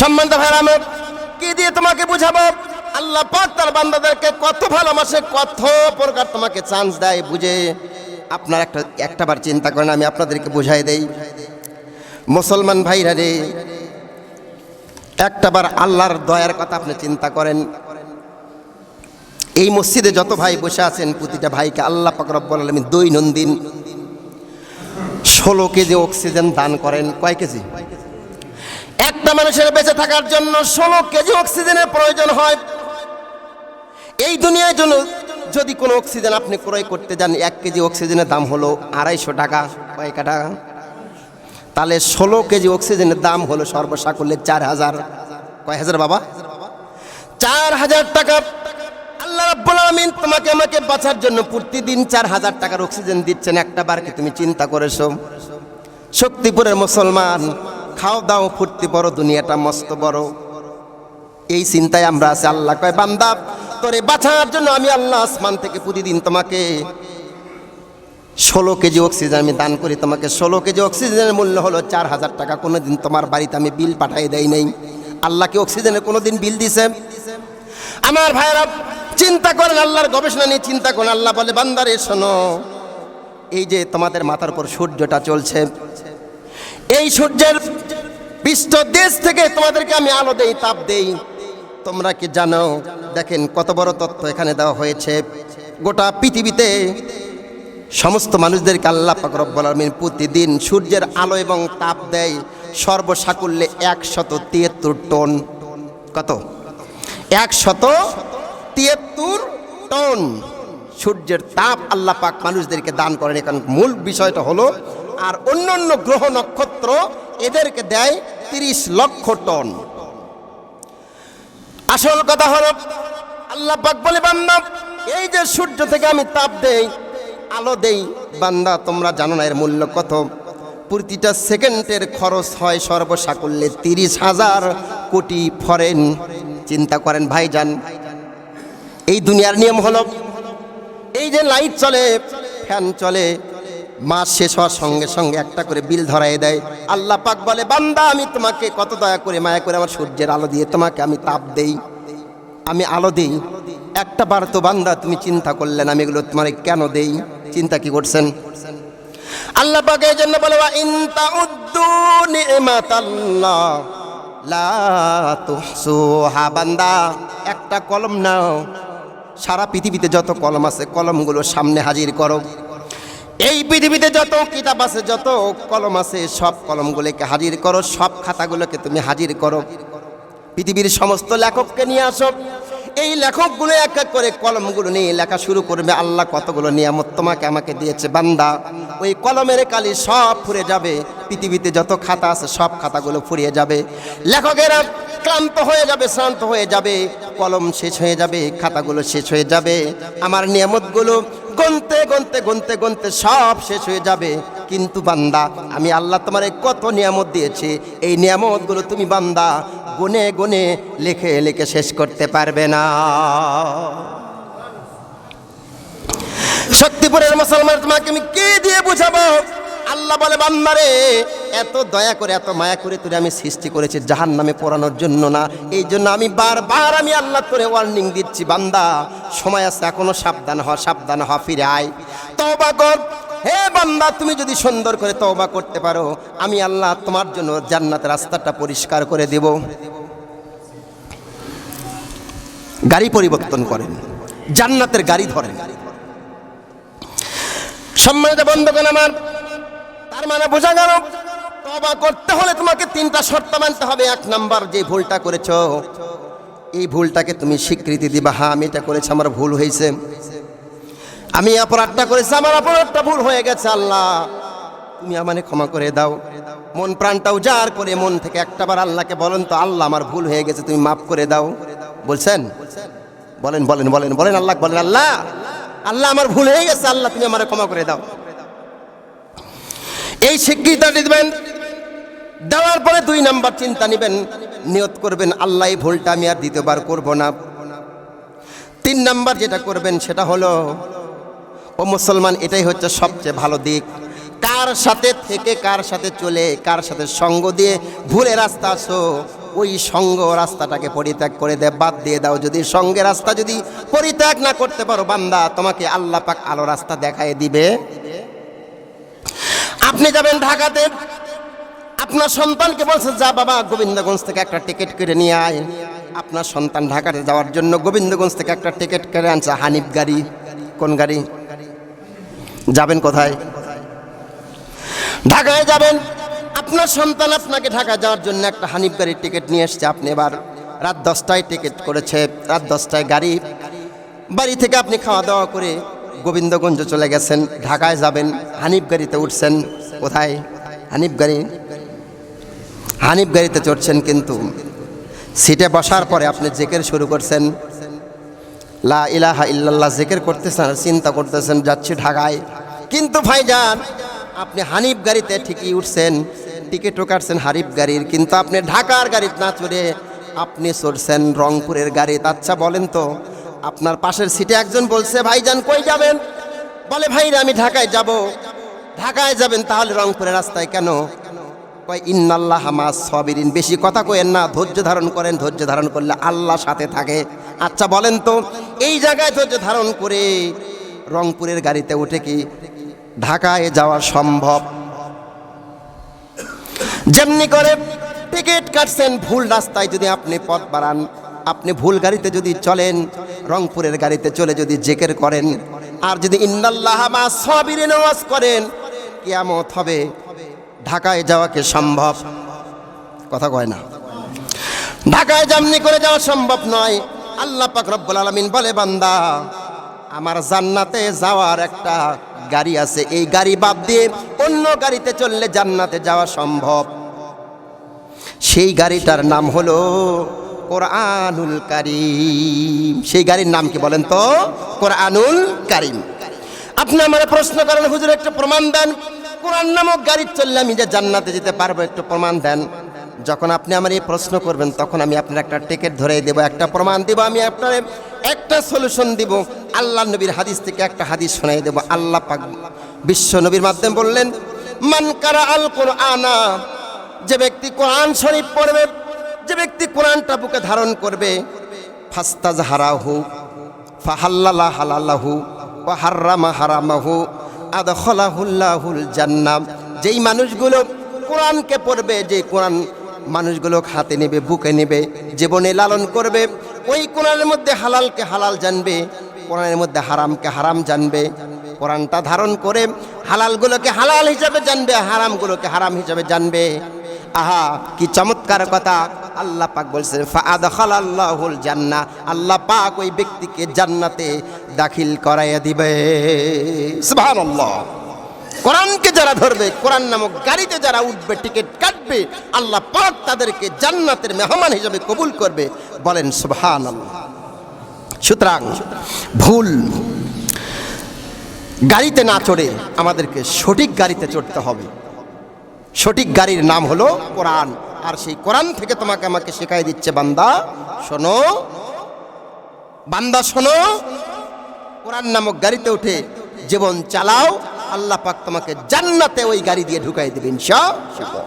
সম্মানিত ভাইরা আমার, কি দিয়ে তোমাকে বুঝাবো? আল্লাহ পাক তার বান্দাদেরকে কত ভালোবাসে, কত প্রকার তোমাকে চান্স দেয় বুঝে। আপনার একটাবার চিন্তা করেন, আমি আপনাদেরকে বুঝাই দেই। মুসলমান ভাইরা রে, একটাবার আল্লাহর দয়ার কথা আপনি চিন্তা করেন। এই মসজিদে যত ভাই বসে আছেন, প্রতিটা ভাইকে আল্লাহ পাক রব্বুল আলামিন দৈনন্দিন 16 কেজি অক্সিজেন দান করেন। কয় কেজি? একটা মানুষের বেঁচে থাকার জন্য 16 কেজি অক্সিজেনের প্রয়োজন হয়। এই দুনিয়ার জন্য যদি কোনো অক্সিজেন আপনি ক্রয় করতে যান, 1 কেজি অক্সিজেনের দাম হলো 250 টাকা। কয় টাকা? তাহলে 16 কেজি অক্সিজেনের দাম হলো সর্বসাকুল্যে 4000। কয় হাজার বাবা? 4000 টাকা। আল্লাহ রাব্বুল আলামিন তোমাকে আমাকে বাঁচার জন্য প্রতিদিন 4000 টাকার অক্সিজেন দিচ্ছেন। একটা বার কি তুমি চিন্তা করেছো? শক্তিপুরের মুসলমান, খাও দাও ফুর্তি বড়, দুনিয়াটা মস্ত বড়, এই চিন্তায় আমরা আছি। আল্লাহ কয়, বান্দা তোরে বাঁচার জন্য আমি আল্লাহ আসমান থেকে প্রতিদিন তোমাকে 16 কেজি অক্সিজেন আমি দান করি। তোমাকে 16 কেজি অক্সিজেনের মূল্য হলো 4000 টাকা। কোনোদিন তোমার বাড়িতে আমি বিল পাঠাই দেই নাই। আল্লাহ কি অক্সিজেনের কোনোদিন বিল দিছে? আমার ভাইরা চিন্তা করেন, আল্লাহর গবেষণা নিয়ে চিন্তা করেন। আল্লাহ বলে, বান্দারে শোনো, এই যে তোমাদের মাথার উপর সূর্যটা চলছে, এই সূর্যের পৃষ্ঠদেশ থেকে তোমাদেরকে আমি আলো দেই, তাপ দেই। তোমরা কি জানো? দেখেন কত বড় তথ্য এখানে দেওয়া হয়েছে। গোটা পৃথিবীতে সমস্ত মানুষদেরকে আল্লাহ পাক রব্বুল আলামিন প্রতিদিন সূর্যের আলো এবং তাপ দেয় সর্বসাকুল্যে 173 টন। কত? 173 টন সূর্যের তাপ আল্লাহ পাক মানুষদেরকে দান করেন। এখন মূল বিষয়টা হলো, আর অন্য অন্য গ্রহ নক্ষত্র এদেরকে দেয় 30 লক্ষ টন। আসল কথা হলো, আল্লাহ পাক বলে, বান্দা এই যে সূর্য থেকে আমি তাপ দেই, আলো দেই, বান্দা তোমরা জানো না এর মূল্য কত? প্রতিটা সেকেন্ডের খরচ হয় সর্বসাকুল্যে 30,000 কোটি ফরেন। চিন্তা করেন ভাইজান, এই দুনিয়ার নিয়ম হলো, এই যে লাইট চলে, ফ্যান চলে, মাস শেষ হওয়ার সঙ্গে সঙ্গে একটা করে বিল ধরাই দেয়। আল্লাহ পাক বলে, বান্দা আমি তোমাকে কত দয়া করে মায়া করে আমার সূর্যের আলো দিয়ে তোমাকে আমি তাপ দেই, আমি আলো দেই। একটা বার তো বান্দা তুমি চিন্তা করলেন আমি এগুলো তোমার কেন দেই? চিন্তা কি করছেন? আল্লাহ পাক এই জন্য বলে, ওয়া ইন তাউদ্দু নি'মাতাল্লাহ লা তুহসুহা। বান্দা একটা কলম নাও, সারা পৃথিবীতে যত কলম আছে কলমগুলো সামনে হাজির করো। এই পৃথিবীতে যত কিতাব আছে, যত কলম আছে, সব কলমগুলোকে হাজির করো, সব খাতাগুলোকে তুমি হাজির করো। পৃথিবীর সমস্ত লেখককে নিয়ে আসো। এই লেখকগুলো এক এক করে কলমগুলো নিয়ে লেখা শুরু করবে। আল্লাহ কতগুলো নিয়ামত তোমাকে আমাকে দিয়েছে। বান্দা ওই কলমের কালি সব ফুরিয়ে যাবে। পৃথিবীতে যত খাতা আছে সব খাতাগুলো ফুরিয়ে যাবে। লেখকেরা ক্লান্ত হয়ে যাবে, শ্রান্ত হয়ে যাবে, কলম শেষ হয়ে যাবে, খাতাগুলো শেষ হয়ে যাবে। আমার নিয়ামতগুলো গনতে গনতে গনতে গনতে সব শেষ হয়ে যাবে। কিন্তু বান্দা আমি আল্লাহ তোমারে কত নিয়ামত দিয়েছি, এই নিয়ামতগুলো তুমি বান্দা গুনে গুনে লিখে লিখে শেষ করতে পারবে না। শক্তিপুরের মুসলমান, তোমাকে আমি কি দিয়ে বুঝাবো? আল্লাহ বলে, বান্দারে এত দয়া করে এত মায়া করে তোরে আমি সৃষ্টি করেছি জাহান্নামে পোড়ানোর জন্য না। এই জন্য আমি বারবার আমি আল্লাহ তোরে ওয়ার্নিং দিচ্ছি, বান্দা সময় আছে এখনো, সাবধান হ, সাবধান হ, ফিরে আয়, তওবা কর। হে বান্দা, তুমি যদি সুন্দর করে তওবা করতে পারো, আমি আল্লাহ তোমার জন্য জান্নাতের রাস্তাটা পরিষ্কার করে দেব। গাড়ি পরিবর্তন করেন, জান্নাতের গাড়ি ধরেন। সম্মানিত বন্ধুগণ আমার, তার মানে বোঝা গেল তওবা করতে হলে তোমাকে 3টা শর্ত মানতে হবে। 1 নাম্বার, যে ভুলটা করেছো এই ভুলটাকে তুমি স্বীকৃতি দিবা, হ্যাঁ আমি এটা করেছি, আমার ভুল হয়েছে, আমি অপরাধটা করেছি, আমার অপরাধটা ভুল হয়ে গেছে, আল্লাহ তুমি আমাকে ক্ষমা করে দাও। মন প্রাণটা উজাড় করে মন থেকে একটাবার আল্লাহকে বলেন তো, আল্লাহ আমার ভুল হয়ে গেছে, তুমি মাফ করে দাও। বলছেন? বলেন বলেন বলেন বলেন, আল্লাহ বলেন, আল্লাহ আল্লাহ আমার ভুল হয়ে গেছে, আল্লাহ তুমি আমাকে ক্ষমা করে দাও। এই স্বীকৃতিটা দিবেন। দেওয়ার পরে 2 নাম্বার চিন্তা নেবেন, নিয়ত করবেন আল্লাহ এই ভুলটা আমি আর দ্বিতীয়বার করব না। 3 নাম্বার যেটা করবেন সেটা হলো, ও মুসলমান, এটাই হচ্ছে সবচেয়ে ভালো দিক, কার সাথে থেকে কার সাথে চলে কার সাথে সঙ্গ দিয়ে ভুলে রাস্তা আসো, ওই সঙ্গ রাস্তাটাকে পরিত্যাগ করে দে, বাদ দিয়ে দাও। যদি সঙ্গের রাস্তা যদি পরিত্যাগ না করতে পারো বান্দা, তোমাকে আল্লাহ পাক আলো রাস্তা দেখায় দিবে। আপনি যাবেন ঢাকাতে, আপনার সন্তানকে বলছে যা বাবা গোবিন্দগঞ্জ থেকে একটা টিকিট করে নিয়ে আয়। আপনার সন্তান ঢাকাতে যাওয়ার জন্য গোবিন্দগঞ্জ থেকে একটা টিকিট করে আনছে হানিফ গাড়ি। কোন গাড়ি? যাবেন কোথায়? ঢাকায় যাবেন। আপনার সন্তান আপনাকে ঢাকা যাওয়ার জন্য একটা হানিফ গাড়ির টিকিট নিয়ে এসছে। আপনি এবার রাত 10টায় টিকিট করেছে, রাত 10টায় গাড়ি। বাড়ি থেকে আপনি খাওয়া দাওয়া করে গোবিন্দগঞ্জ চলে গেছেন, ঢাকায় যাবেন, হানিফ গাড়িতে উঠছেন। কোথায়? হানিফ গাড়ি। হানিফ গাড়িতে চড়ছেন, কিন্তু সিটে বসার পরে আপনি জিকির শুরু করছেন, লা ইলাহা ইল্লাল্লাহ জিকির করতেছেন, আর চিন্তা করতেছেন যাচ্ছি ঢাকায়। কিন্তু ভাইজান, আপনি হানিফ গাড়িতে ঠিকই উঠছেন, টিকিটও কাটছেন হানিফ গাড়ির, কিন্তু আপনি ঢাকার গাড়িতে না চড়ে আপনি চড়ছেন রংপুরের গাড়িতে। আচ্ছা বলেন তো, আপনার পাশের সিটে একজন বলছে ভাইজান কই যাবেন? বলে ভাইরা আমি ঢাকায় যাব। ঢাকায় যাবেন, তাহলে রংপুরের রাস্তায় কেন? কয় ইন্নাল্লাহা মাস সাবিরিন। বেশি কথা কইেন না, ধৈর্য ধারণ করেন, ধৈর্য ধারণ করলে আল্লাহ সাথে থাকে। আচ্ছা বলেন তো, এই জায়গায় ধৈর্য ধারণ করে রংপুরের গাড়িতে উঠে কি ঢাকায় যাওয়া সম্ভব? যেমনি করে টিকিট কাটছেন ভুল রাস্তায় যদি আপনি পথ বাড়ান, আপনি ভুল গাড়িতে যদি চলেন, রংপুরের গাড়িতে চলে যদি জিকির করেন, আর যদি ইন্নাল্লাহা মাস সাবিরিন ওয়াজ করেন, কিয়ামত হবে। ঢাকায় যাওয়াকে সম্ভব? কথা কয় না। ঢাকায় যেমনি করে যাওয়া সম্ভব নয়। আল্লাহ পাক রব্বুল আলামিন বলে বান্দা, আমার জান্নাতে যাওয়ার একটা গাড়ি আছে, এই গাড়ি বাদ দিয়ে অন্য গাড়িতে চললে জান্নাতে যাওয়া সম্ভব। সেই গাড়িটার নাম হলো কোরআনুল কারীম। সেই গাড়ির নাম কি বলেন তো? কোরআনুল কারীম। আপনি আমার প্রশ্ন করেন হুজুর একটা প্রমাণ দেন, কোরআন নামক গাড়ি চললে আমি যে জান্নাতে যেতে পারবো, একটু প্রমাণ দেন। যখন আপনি আমার এই প্রশ্ন করবেন, তখন আমি আপনার একটা টিকিট ধরে দেব, একটা প্রমাণ দিব, আমি আপনার একটা সলিউশন দিব। আল্লাহ নবীর হাদিস থেকে একটা হাদিস শোনাই দেব। আল্লাহ পাক বিশ্ব নবীর মাধ্যমে বললেন, মান কারা আল কোরআনা, যে ব্যক্তি কোরআন শরীফ পড়বে, যে ব্যক্তি কোরআনটা বুকে ধারণ করবে, ফাস্তাজহারাহু ফাহাল্লালা হালালাহু ওয়া হাররামা হারামাহু আদখালাহুল্লাহুল জান্নাহ। যেই মানুষগুলো কোরআনকে পড়বে, যে কোরআন মানুষগুলো হাতে নেবে, বুকে নেবে, জীবনে লালন করবে, ওই কোরআনের মধ্যে হালালকে হালাল জানবে, কোরআনের মধ্যে হারামকে হারাম জানবে, কোরআনটা ধারণ করে হালালগুলোকে হালাল হিসাবে জানবে, হারামগুলোকে হারাম হিসাবে জানবে। আহা কি চমৎকার কথা! আল্লাহ পাক বলছেন ফাআদখালাল্লাহুল জান্নাহ, আল্লাহ পাক ওই ব্যক্তিকে জান্নাতে দাখিল করাইয়া দিবে। সুবহানাল্লাহ। কোরআনকে যারা ধরবে, কোরআন নামক গাড়িতে যারা উঠবে, টিকিট কাটবে, আল্লাহ পাক তাদেরকে জান্নাতের মেহমান হিসেবে কবুল করবে। বলেন সুবহানাল্লাহ। সুতরাং ভুল গাড়িতে না চড়ে আমাদেরকে সঠিক গাড়িতে চড়তে হবে। সঠিক গাড়ির নাম হলো কোরআন। আর সেই কোরআন থেকে তোমাকে আমাকে শেখাই দিচ্ছে, বান্দা শোনো, বান্দা শোনো, কোরআন নামক গাড়িতে উঠে জীবন চালাও, আল্লাহ পাক তোমাকে জান্নাতে ওই গাড়ি দিয়ে ঢুকাই দেবেন ইনশাআল্লাহ।